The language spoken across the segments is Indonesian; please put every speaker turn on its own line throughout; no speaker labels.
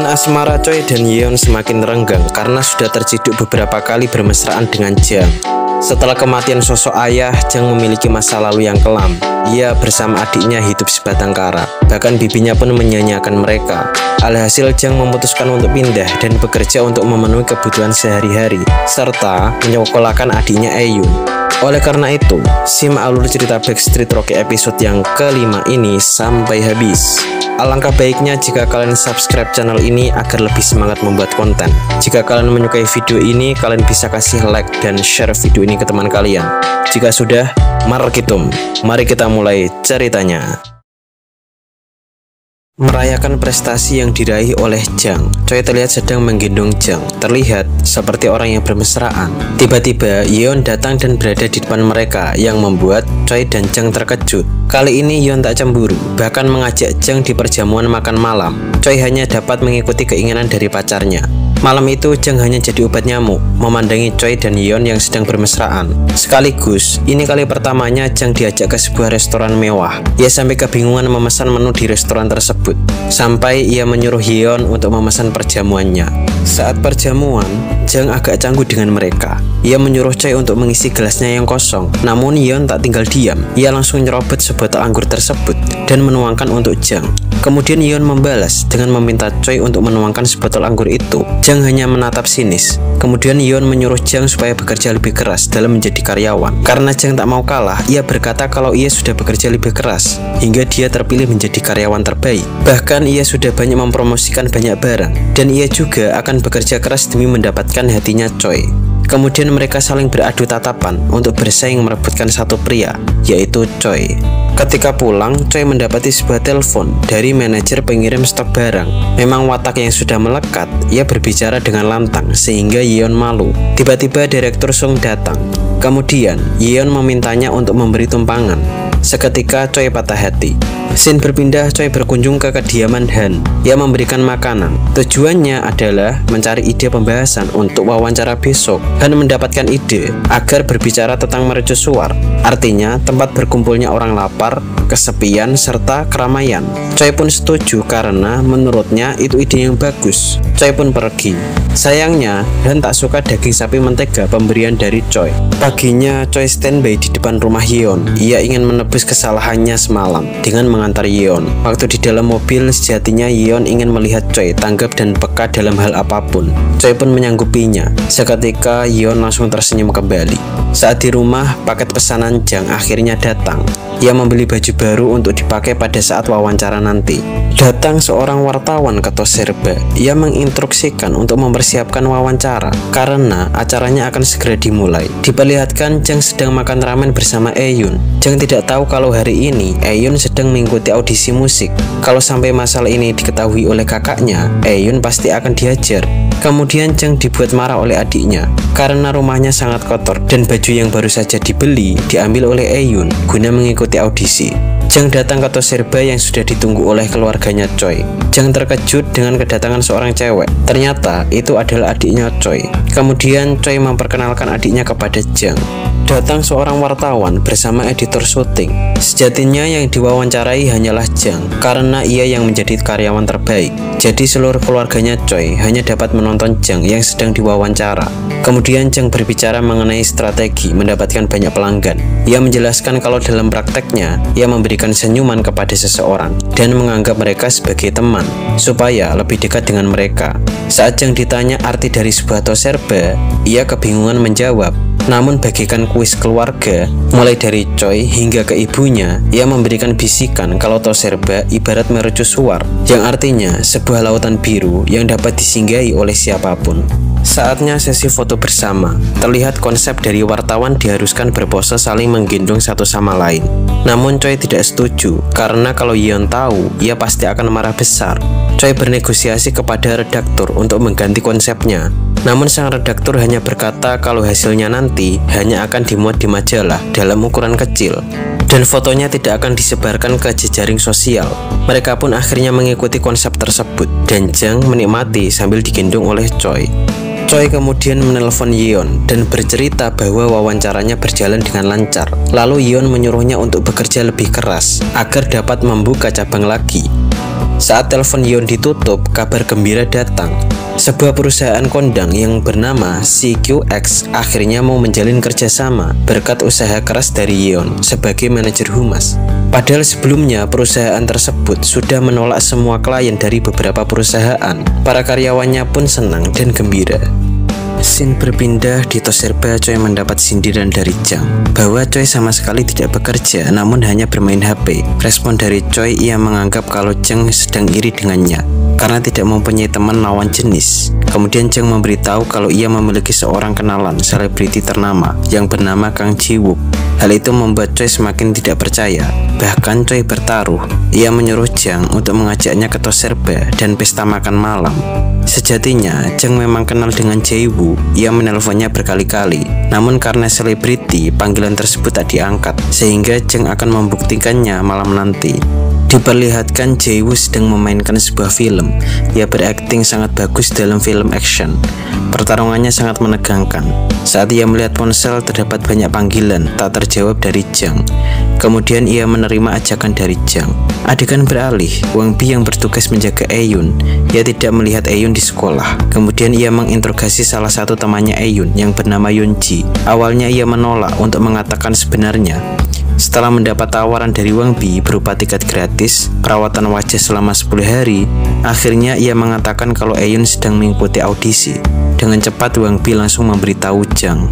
Hubungan asmara Choi dan Yeon semakin renggang karena sudah terciduk beberapa kali bermesraan dengan Jang. Setelah kematian sosok ayah, Jang memiliki masa lalu yang kelam. Ia bersama adiknya hidup sebatang kara. Bahkan bibinya pun menyanyiakan mereka. Alhasil Jang memutuskan untuk pindah dan bekerja untuk memenuhi kebutuhan sehari-hari, serta menyekolahkan adiknya Aeun. Oleh karena itu, simak alur cerita Backstreet Rookie episode yang kelima ini sampai habis. Alangkah baiknya jika kalian subscribe channel ini agar lebih semangat membuat konten. Jika kalian menyukai video ini, kalian bisa kasih like dan share video ini ke teman kalian. Jika sudah, mari kita mulai ceritanya. Merayakan prestasi yang diraih oleh Jang, Choi terlihat sedang menggendong Jang, terlihat seperti orang yang bermesraan. Tiba-tiba Yeon datang dan berada di depan mereka yang membuat Choi dan Jang terkejut. Kali ini Yeon tak cemburu, bahkan mengajak Jang di perjamuan makan malam. Choi hanya dapat mengikuti keinginan dari pacarnya. Malam itu Jang hanya jadi obat nyamuk, memandangi Choi dan Yeon yang sedang bermesraan. Sekaligus, ini kali pertamanya Jang diajak ke sebuah restoran mewah. Ia sampai kebingungan memesan menu di restoran tersebut, sampai ia menyuruh Yeon untuk memesan perjamuannya. Saat perjamuan, Jang agak canggung dengan mereka. Ia menyuruh Choi untuk mengisi gelasnya yang kosong, namun Yeon tak tinggal diam. Ia langsung nyerobot sebotol anggur tersebut dan menuangkan untuk Jang. Kemudian Yeon membalas dengan meminta Choi untuk menuangkan sebotol anggur itu. Jang hanya menatap sinis. Kemudian Yeon menyuruh Jang supaya bekerja lebih keras dalam menjadi karyawan. Karena Jang tak mau kalah, ia berkata kalau ia sudah bekerja lebih keras hingga dia terpilih menjadi karyawan terbaik. Bahkan ia sudah banyak mempromosikan banyak barang, dan ia juga akan bekerja keras demi mendapatkan hatinya Choi. Kemudian mereka saling beradu tatapan untuk bersaing merebutkan satu pria, yaitu Choi. Ketika pulang, Choi mendapati sebuah telepon dari manajer pengirim stok barang. Memang watak yang sudah melekat, ia berbicara dengan lantang sehingga Yeon malu. Tiba-tiba direktur Sung datang. Kemudian Yeon memintanya untuk memberi tumpangan. Seketika Choi patah hati. Scene berpindah, Choi berkunjung ke kediaman Han. Ia memberikan makanan. Tujuannya adalah mencari ide pembahasan untuk wawancara besok. Han mendapatkan ide agar berbicara tentang mercusuar. Artinya tempat berkumpulnya orang lapar, kesepian, serta keramaian. Choi pun setuju karena menurutnya itu ide yang bagus. Choi pun pergi. Sayangnya, Han tak suka daging sapi mentega pemberian dari Choi. Paginya, Choi standby di depan rumah Yeon. Ia ingin menebus kesalahannya semalam dengan mengantar Yeon. Waktu di dalam mobil, sejatinya Yeon ingin melihat Choi tanggap dan peka dalam hal apapun. Choi pun menyanggupinya. Seketika, Yeon langsung tersenyum kembali. Saat di rumah, paket pesanan Jang akhirnya datang. Ia membeli baju baru untuk dipakai pada saat wawancara nanti. Datang seorang wartawan ke Toserba. Ia menginstruksikan untuk mempersiapkan wawancara karena acaranya akan segera dimulai. Diperlihatkan Jang sedang makan ramen bersama Aeun. Jang tidak tahu kalau hari ini Aeun sedang mengikuti audisi musik. Kalau sampai masalah ini diketahui oleh kakaknya, Aeun pasti akan dihajar. Kemudian Jang dibuat marah oleh adiknya karena rumahnya sangat kotor dan baju yang baru saja dibeli diambil oleh Aeun guna mengikuti audisi. Jang datang ke Toserba yang sudah ditunggu oleh keluarganya Choi. Jang terkejut dengan kedatangan seorang cewek. Ternyata itu adalah adiknya Choi. Kemudian Choi memperkenalkan adiknya kepada Jang. Datang seorang wartawan bersama editor syuting. Sejatinya yang diwawancarai hanyalah Jang karena ia yang menjadi karyawan terbaik. Jadi seluruh keluarganya Choi hanya dapat menonton Jang yang sedang diwawancara. Kemudian Jang berbicara mengenai strategi mendapatkan banyak pelanggan. Ia menjelaskan kalau dalam prakteknya ia memberikan senyuman kepada seseorang dan menganggap mereka sebagai teman supaya lebih dekat dengan mereka. Saat Jang ditanya arti dari sebuah Toserba, ia kebingungan menjawab. Namun bagikan kuis keluarga, mulai dari Choi hingga ke ibunya, ia memberikan bisikan kalau Toserba ibarat mercusuar, yang artinya sebuah lautan biru yang dapat disinggahi oleh siapapun. Saatnya sesi foto bersama. Terlihat konsep dari wartawan diharuskan berpose saling menggendong satu sama lain. Namun Choi tidak setuju, karena kalau Yeon tahu, ia pasti akan marah besar. Choi bernegosiasi kepada redaktur untuk mengganti konsepnya. Namun sang redaktur hanya berkata kalau hasilnya nanti hanya akan dimuat di majalah dalam ukuran kecil dan fotonya tidak akan disebarkan ke jejaring sosial. Mereka pun akhirnya mengikuti konsep tersebut dan Jang menikmati sambil digendong oleh Choi. Choi kemudian menelpon Yeon dan bercerita bahwa wawancaranya berjalan dengan lancar. Lalu Yeon menyuruhnya untuk bekerja lebih keras agar dapat membuka cabang lagi. Saat telepon Yeon ditutup, kabar gembira datang. Sebuah perusahaan kondang yang bernama CQX akhirnya mau menjalin kerjasama berkat usaha keras dari Yeon sebagai manajer humas. Padahal sebelumnya perusahaan tersebut sudah menolak semua klien dari beberapa perusahaan. Para karyawannya pun senang dan gembira. Scene berpindah di Toserba. Choi mendapat sindiran dari Jang bahwa Choi sama sekali tidak bekerja namun hanya bermain HP. Respon dari Choi, ia menganggap kalau Jang sedang iri dengannya karena tidak mempunyai teman lawan jenis. Kemudian Jang memberitahu kalau ia memiliki seorang kenalan selebriti ternama yang bernama Kang Ji-wook. Hal itu membuat Choi semakin tidak percaya. Bahkan Choi bertaruh. Ia menyuruh Jang untuk mengajaknya ke Toserba dan pesta makan malam. Sejatinya Jang memang kenal dengan Jae-woo. Ia menelponnya berkali-kali. Namun karena selebriti, panggilan tersebut tak diangkat, sehingga Jang akan membuktikannya malam nanti. Diperlihatkan Jae-woo sedang memainkan sebuah film. Ia berakting sangat bagus dalam film action. Pertarungannya sangat menegangkan. Saat ia melihat ponsel, terdapat banyak panggilan tak terjawab dari Jang. Kemudian ia menerima ajakan dari Jang. Adegan beralih, Wang Bi yang bertugas menjaga Aeun. Ia tidak melihat Aeun di sekolah. Kemudian ia menginterogasi salah satu temannya Aeun yang bernama Yoonji. Awalnya ia menolak untuk mengatakan sebenarnya. Setelah mendapat tawaran dari Wang Bi berupa tiket gratis, perawatan wajah selama 10 hari, akhirnya ia mengatakan kalau Aeun sedang mengikuti audisi. Dengan cepat Wang Bi langsung memberitahu Jang.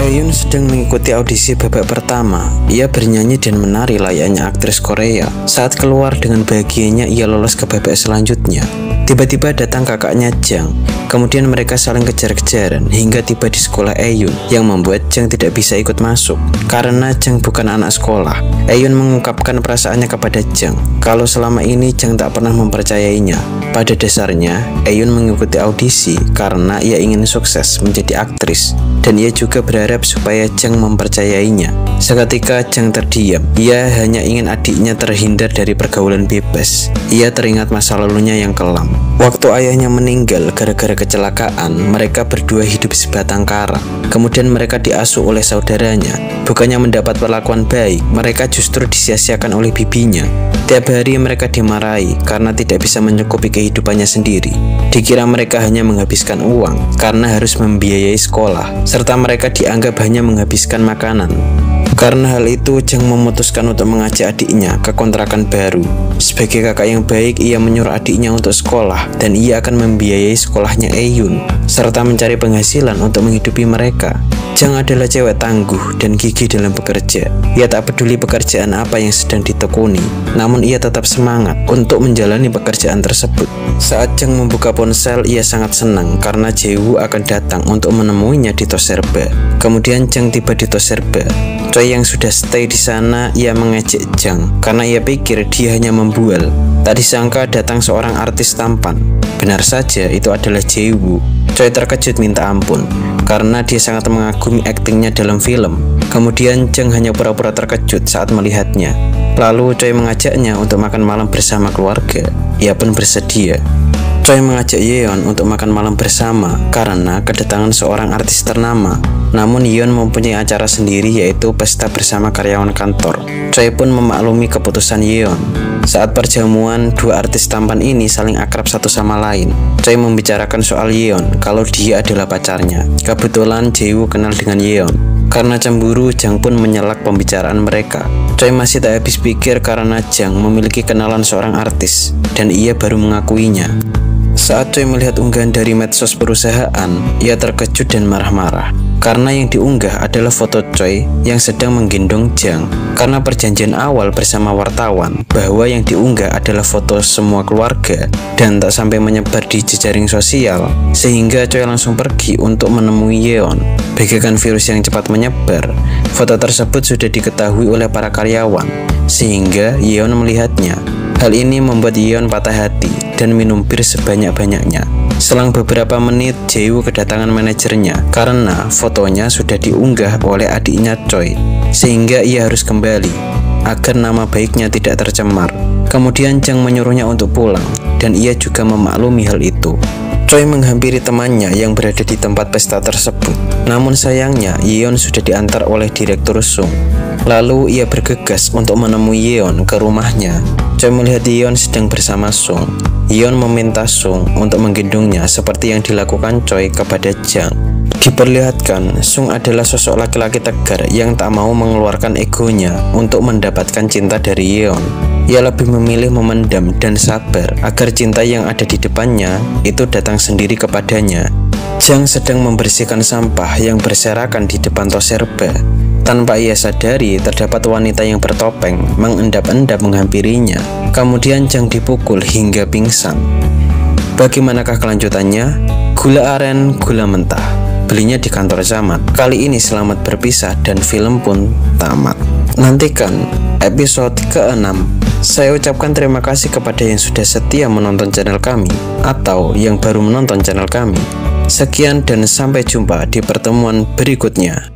Aeun sedang mengikuti audisi babak pertama. Ia bernyanyi dan menari layaknya aktris Korea. Saat keluar dengan bahagianya ia lolos ke babak selanjutnya. Tiba-tiba datang kakaknya Jang. Kemudian mereka saling kejar-kejaran hingga tiba di sekolah Aeun, yang membuat Jang tidak bisa ikut masuk karena Jang bukan anak sekolah. Aeun mengungkapkan perasaannya kepada Jang kalau selama ini Jang tak pernah mempercayainya. Pada dasarnya Aeun mengikuti audisi karena ia ingin sukses menjadi aktris, dan ia juga berharap supaya Jang mempercayainya. Seketika Jang terdiam. Ia hanya ingin adiknya terhindar dari pergaulan bebas. Ia teringat masa lalunya yang kelam. Waktu ayahnya meninggal gara-gara kecelakaan, mereka berdua hidup sebatang kara. Kemudian mereka diasuh oleh saudaranya. Bukannya mendapat perlakuan baik, mereka justru disia-siakan oleh bibinya. Tiap hari mereka dimarahi karena tidak bisa mencukupi kehidupannya sendiri. Dikira mereka hanya menghabiskan uang karena harus membiayai sekolah, serta mereka dianggap hanya menghabiskan makanan. Karena hal itu, Jang memutuskan untuk mengajak adiknya ke kontrakan baru. Sebagai kakak yang baik, ia menyuruh adiknya untuk sekolah, dan ia akan membiayai sekolahnya Aeun, serta mencari penghasilan untuk menghidupi mereka. Jang adalah cewek tangguh dan gigih dalam bekerja. Ia tak peduli pekerjaan apa yang sedang ditekuni, namun ia tetap semangat untuk menjalani pekerjaan tersebut. Saat Jang membuka ponsel, ia sangat senang karena Jae-woo akan datang untuk menemuinya di Toserba. Kemudian Jang tiba di Toserba. Choi yang sudah stay di sana, ia mengejek Jang karena ia pikir dia hanya membual. Tak disangka datang seorang artis tampan. Benar saja, itu adalah Jae-woo. Choi terkejut minta ampun karena dia sangat mengagumi aktingnya dalam film. Kemudian Jang hanya pura-pura terkejut saat melihatnya. Lalu Choi mengajaknya untuk makan malam bersama keluarga. Ia pun bersedia. Choi mengajak Yeon untuk makan malam bersama karena kedatangan seorang artis ternama. Namun Yeon mempunyai acara sendiri, yaitu pesta bersama karyawan kantor. Choi pun memaklumi keputusan Yeon. Saat perjamuan, dua artis tampan ini saling akrab satu sama lain. Choi membicarakan soal Yeon kalau dia adalah pacarnya. Kebetulan Jae-woo kenal dengan Yeon. Karena cemburu, Jang pun menyelak pembicaraan mereka. Choi masih tak habis pikir karena Jang memiliki kenalan seorang artis dan ia baru mengakuinya. Saat Choi melihat unggahan dari medsos perusahaan, ia terkejut dan marah-marah karena yang diunggah adalah foto Choi yang sedang menggendong Jang. Karena perjanjian awal bersama wartawan bahwa yang diunggah adalah foto semua keluarga dan tak sampai menyebar di jejaring sosial, sehingga Choi langsung pergi untuk menemui Yeon. Bagaikan virus yang cepat menyebar, foto tersebut sudah diketahui oleh para karyawan, sehingga Yeon melihatnya. Hal ini membuat Yeon patah hati dan minum bir sebanyak-banyaknya. Selang beberapa menit, Jae-woo kedatangan manajernya karena fotonya sudah diunggah oleh adiknya Choi, sehingga ia harus kembali agar nama baiknya tidak tercemar. Kemudian Jang menyuruhnya untuk pulang dan ia juga memaklumi hal itu. Choi menghampiri temannya yang berada di tempat pesta tersebut. Namun sayangnya Yeon sudah diantar oleh Direktur Sung. Lalu ia bergegas untuk menemui Yeon ke rumahnya. Choi melihat Yeon sedang bersama Sung. Yeon meminta Sung untuk menggendongnya seperti yang dilakukan Choi kepada Jang. Diperlihatkan Sung adalah sosok laki-laki tegar yang tak mau mengeluarkan egonya untuk mendapatkan cinta dari Yeon. Ia lebih memilih memendam dan sabar agar cinta yang ada di depannya itu datang sendiri kepadanya. Jang sedang membersihkan sampah yang berserakan di depan tos serba. Tanpa ia sadari, terdapat wanita yang bertopeng mengendap-endap menghampirinya. Kemudian Jang dipukul hingga pingsan. Bagaimanakah kelanjutannya? Gula aren, gula mentah. Belinya di kantor camat. Kali ini selamat berpisah dan film pun tamat. Nantikan episode ke-6. Saya ucapkan terima kasih kepada yang sudah setia menonton channel kami atau yang baru menonton channel kami. Sekian dan sampai jumpa di pertemuan berikutnya.